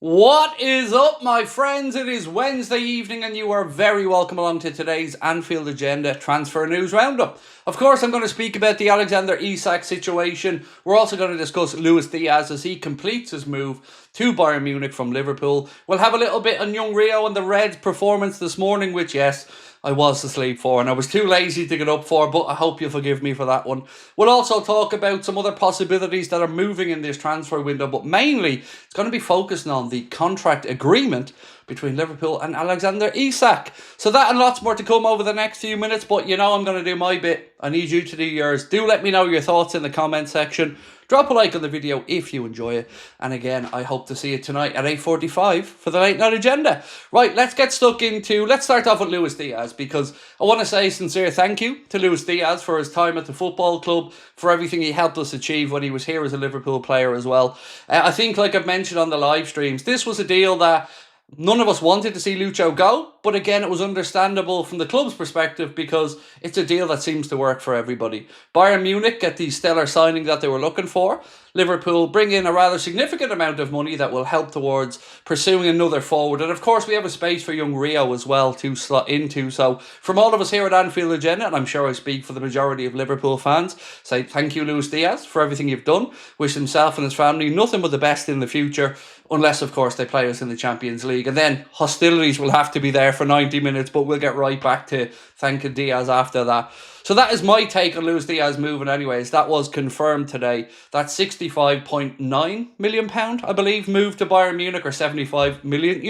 What is up, my friends? It is Wednesday evening and you are very welcome along to today's Anfield Agenda Transfer News Roundup. Of course, I'm going to speak about the Alexander Isak situation. We're also going to discuss Luis Diaz as he completes his move to Bayern Munich from Liverpool. We'll have a little bit on young Rio and the Reds' performance this morning, which, yes, I was asleep for and I was too lazy to get up for, but I hope you forgive me for that one. We'll also talk about some other possibilities that are moving in this transfer window, but mainly it's going to be focusing on the contract agreement between Liverpool and Alexander Isak. So that and lots more to come over the next few minutes, but you know I'm going to do my bit. I need you to do yours. Do let me know your thoughts in the comment section. Drop a like on the video if you enjoy it. And again, I hope to see you tonight at 8:45 for the late night agenda. Right, let's start off with Luis Diaz, because I want to say a sincere thank you to Luis Diaz for his time at the football club, for everything he helped us achieve when he was here as a Liverpool player as well. I think, like I've mentioned on the live streams, this was a deal that none of us wanted to see LUCHO go, but again, it was understandable from the club's perspective because it's a deal that seems to work for everybody. Bayern Munich get the stellar signing that they were looking for. Liverpool bring in a rather significant amount of money that will help towards pursuing another forward. And of course, we have a space for young Rio as well to slot into. So from all of us here at Anfield Agenda, and I'm sure I speak for the majority of Liverpool fans, say thank you, Luis Diaz, for everything you've done. Wish himself and his family nothing but the best in the future, unless, of course, they play us in the Champions League. And then hostilities will have to be there for 90 minutes, but we'll get right back to thanking Diaz after that. So that is my take on Luis Diaz moving anyways. That was confirmed today. That £65.9 million, I believe, moved to Bayern Munich, or €75 million.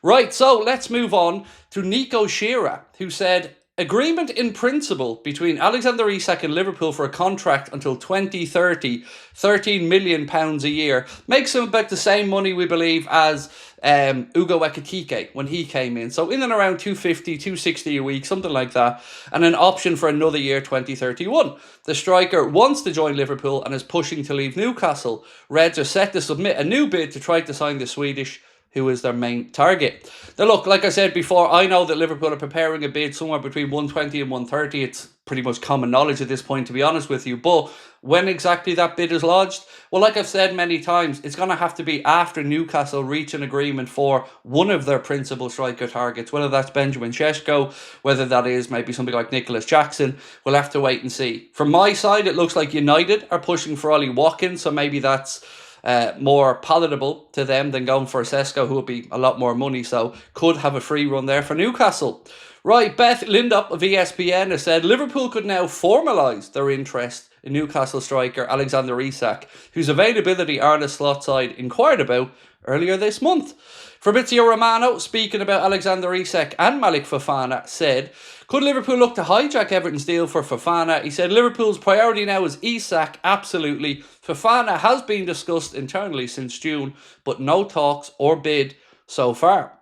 Right, so let's move on to Nico Shearer, who said, agreement in principle between Alexander Isak and Liverpool for a contract until 2030, £13 million a year, makes him about the same money, we believe, as Ugo Ekitike when he came in. So in and around 250, 260 a week, something like that. And an option for another year, 2031. The striker wants to join Liverpool and is pushing to leave Newcastle. Reds are set to submit a new bid to try to sign the Swedish, who is their main target. Now look, like I said before, I know that Liverpool are preparing a bid somewhere between 120 and 130. It's pretty much common knowledge at this point, to be honest with you. But when exactly that bid is lodged? Well, like I've said many times, it's going to have to be after Newcastle reach an agreement for one of their principal striker targets, whether that's Benjamin Šeško, whether that is maybe somebody like Nicholas Jackson. We'll have to wait and see. From my side, it looks like United are pushing for Ollie Watkins, so maybe that's more palatable to them than going for Šeško, who will be a lot more money, so could have a free run there for Newcastle. Right, Beth Lindup of ESPN has said Liverpool could now formalise their interest in Newcastle striker Alexander Isak, whose availability Arne Slot side inquired about earlier this month. Fabrizio Romano, speaking about Alexander Isak and Malik Fofana, said, could Liverpool look to hijack Everton's deal for Fofana? He said, Liverpool's priority now is Isak, absolutely. Fofana has been discussed internally since June, but no talks or bid so far.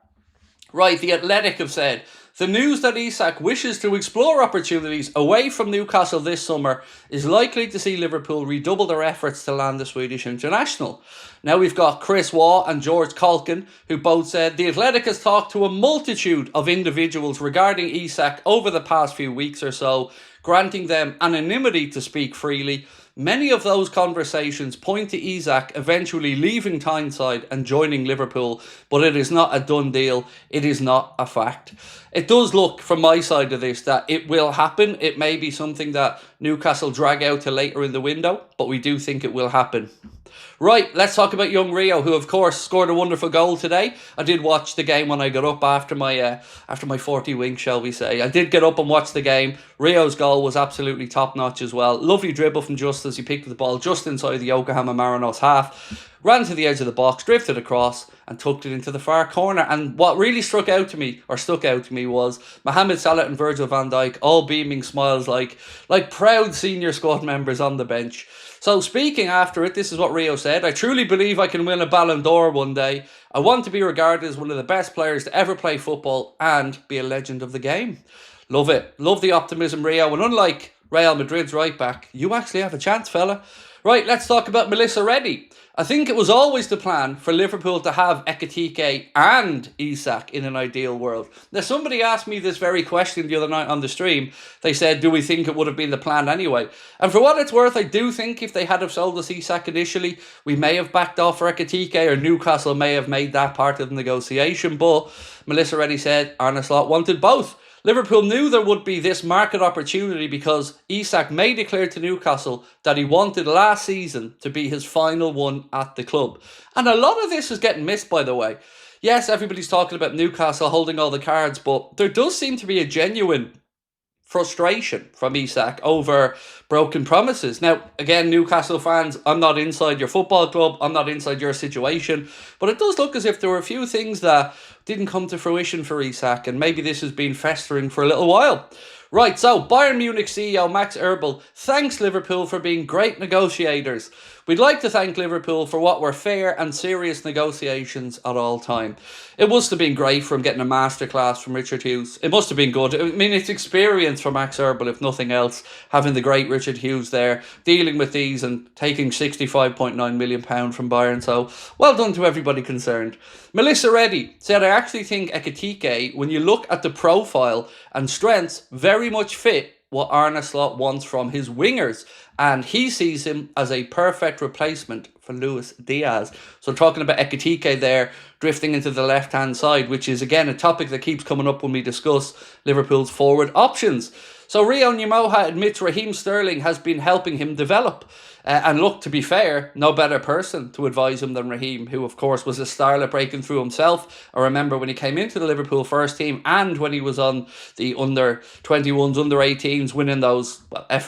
Right, The Athletic have said, the news that Isac wishes to explore opportunities away from Newcastle this summer is likely to see Liverpool redouble their efforts to land the Swedish international. Now we've got Chris Waugh and George Colkin, who both said the Athletic has talked to a multitude of individuals regarding Isac over the past few weeks or so, granting them anonymity to speak freely. Many of those conversations point to Isac eventually leaving Tyneside and joining Liverpool, but it is not a done deal. It is not a fact. It does look, from my side of this, that it will happen. It may be something that Newcastle drag out to later in the window, but we do think it will happen. Right, let's talk about young Rio, who of course scored a wonderful goal today. I did watch the game when I got up after my 40 wink, shall we say. I did get up and watch the game. Rio's goal was absolutely top-notch as well. Lovely dribble from Justice. He picked the ball just inside the Yokohama Marinos half, ran to the edge of the box, drifted across and tucked it into the far corner. And what really stuck out to me was Mohamed Salah and Virgil van Dijk all beaming smiles like proud senior squad members on the bench. So speaking after it, this is what Rio said. I truly believe I can win a Ballon d'Or one day. I want to be regarded as one of the best players to ever play football and be a legend of the game. Love it. Love the optimism, Rio. And unlike Real Madrid's right back, you actually have a chance, fella. Right, let's talk about Melissa Reddy. I think it was always the plan for Liverpool to have Ekitike and Isac in an ideal world. Now, somebody asked me this very question the other night on the stream. They said, do we think it would have been the plan anyway? And for what it's worth, I do think if they had have sold us Isac initially, we may have backed off for Ekitike, or Newcastle may have made that part of the negotiation. But Melissa Reddy said Arne Slot wanted both. Liverpool knew there would be this market opportunity because Isac made it clear to Newcastle that he wanted last season to be his final one at the club. And a lot of this is getting missed, by the way. Yes, everybody's talking about Newcastle holding all the cards, but there does seem to be a genuine frustration from Isac over broken promises. Now, again, Newcastle fans, I'm not inside your football club, I'm not inside your situation, but it does look as if there were a few things that didn't come to fruition for Isac, and maybe this has been festering for a little while. Right, so Bayern Munich CEO Max Eberl thanks Liverpool for being great negotiators. We'd like to thank Liverpool for what were fair and serious negotiations at all time. It must have been great from getting a masterclass from Richard Hughes. It must have been good. I mean, it's experience for Max Eberl, if nothing else, having the great Richard Hughes there, dealing with these and taking £65.9 million from Bayern. So, well done to everybody concerned. Melissa Reddy said, I actually think Ekitike, when you look at the profile and strengths, very much fit what Arne Slot wants from his wingers, and he sees him as a perfect replacement for Luis Diaz. So talking about Ekitike there, drifting into the left-hand side, which is again a topic that keeps coming up when we discuss Liverpool's forward options. So Rio Nyamoha admits Raheem Sterling has been helping him develop. And look, to be fair, no better person to advise him than Raheem, who of course was a starlet breaking through himself. I remember when he came into the Liverpool first team and when he was on the under-21s, under-18s, winning those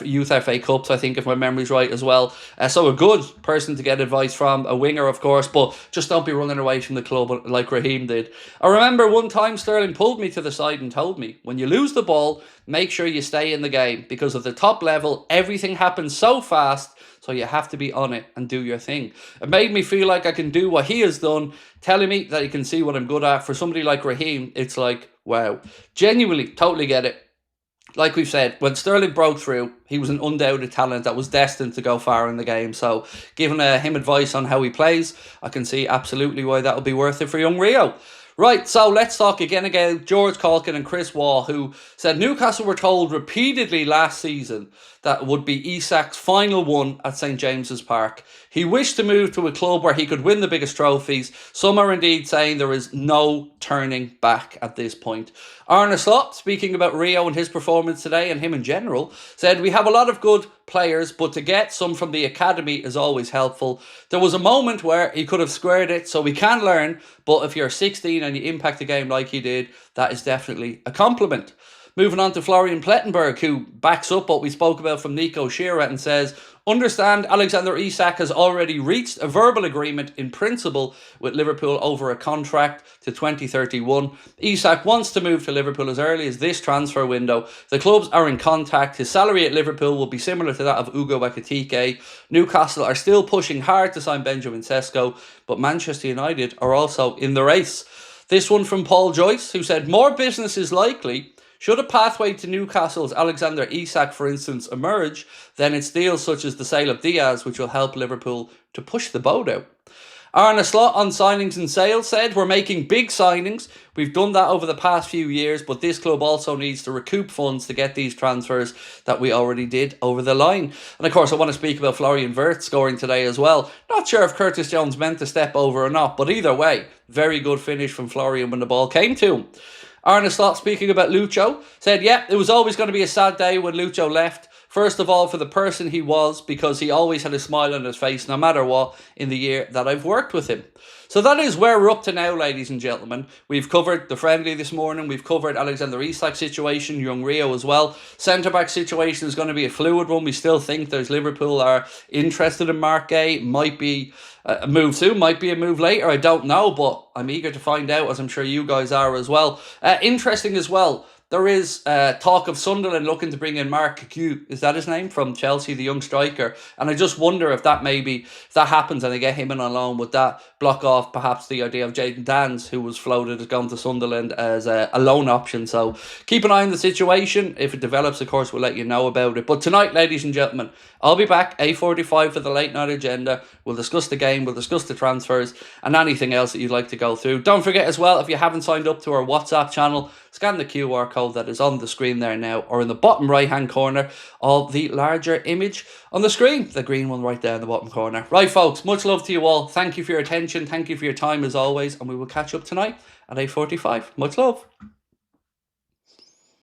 Youth FA Cups, I think, if my memory's right as well. So a good person to get advice from, a winger of course, but just don't be running away from the club like Raheem did. I remember one time Sterling pulled me to the side and told me, when you lose the ball, make sure you stay in the game, because at the top level, everything happens so fast, so you have to be on it and do your thing. It made me feel like I can do what he has done, telling me that he can see what I'm good at. For somebody like Raheem, it's like, wow. Genuinely, totally get it. Like we've said, when Sterling broke through, he was an undoubted talent that was destined to go far in the game. So giving him advice on how he plays, I can see absolutely why that would be worth it for young Rio. Right, so let's talk again George Caulkin and Chris Waugh, who said Newcastle were told repeatedly last season that would be Isak's final one at St James's Park. He wished to move to a club where he could win the biggest trophies. Some are indeed saying there is no turning back at this point. Arne Slot, speaking about Rio and his performance today and him in general, said, we have a lot of good players, but to get some from the academy is always helpful. There was a moment where he could have squared it, so we can learn, but if you're 16 and you impact the game like he did, that is definitely a compliment. Moving on to Florian Plettenberg, who backs up what we spoke about from Nico Shearer and says, understand Alexander Isak has already reached a verbal agreement in principle with Liverpool over a contract to 2031. Isak wants to move to Liverpool as early as this transfer window. The clubs are in contact. His salary at Liverpool will be similar to that of Ugo Ekitike. Newcastle are still pushing hard to sign Benjamin Sesko, but Manchester United are also in the race. This one from Paul Joyce, who said, more business is likely. Should a pathway to Newcastle's Alexander Isak, for instance, emerge, then it's deals such as the sale of Diaz, which will help Liverpool to push the boat out. Arne Slot on signings and sales said, we're making big signings. We've done that over the past few years, but this club also needs to recoup funds to get these transfers that we already did over the line. And of course, I want to speak about Florian Wirtz scoring today as well. Not sure if Curtis Jones meant to step over or not, but either way, very good finish from Florian when the ball came to him. Arne Slot, speaking about Lucho, said, yeah, it was always going to be a sad day when Lucho left. First of all, for the person he was, because he always had a smile on his face, no matter what, in the year that I've worked with him. So that is where we're up to now, ladies and gentlemen. We've covered the friendly this morning. We've covered Alexander Isak's situation, young Rio as well. Centre-back situation is going to be a fluid one. We still think there's Liverpool are interested in Mark Gay. Might be a move soon, might be a move later. I don't know, but I'm eager to find out, as I'm sure you guys are as well. Interesting as well. there is talk of Sunderland looking to bring in Mark Q. Is that his name? From Chelsea, the young striker. And I just wonder if if that happens and they get him in on loan, would that block off perhaps the idea of Jayden Danns, who was floated as going to Sunderland as a loan option. So keep an eye on the situation. If it develops, of course, we'll let you know about it. But tonight, ladies and gentlemen, I'll be back 8:45 for the late night agenda. We'll discuss the game, we'll discuss the transfers and anything else that you'd like to go through. Don't forget as well, if you haven't signed up to our WhatsApp channel, scan the QR code that is on the screen there now, or in the bottom right hand corner of the larger image on the screen, the green one right there in the bottom corner. Right folks, much love to you all. Thank you for your attention, thank you for your time as always, and we will catch up tonight at 8:45. Much love.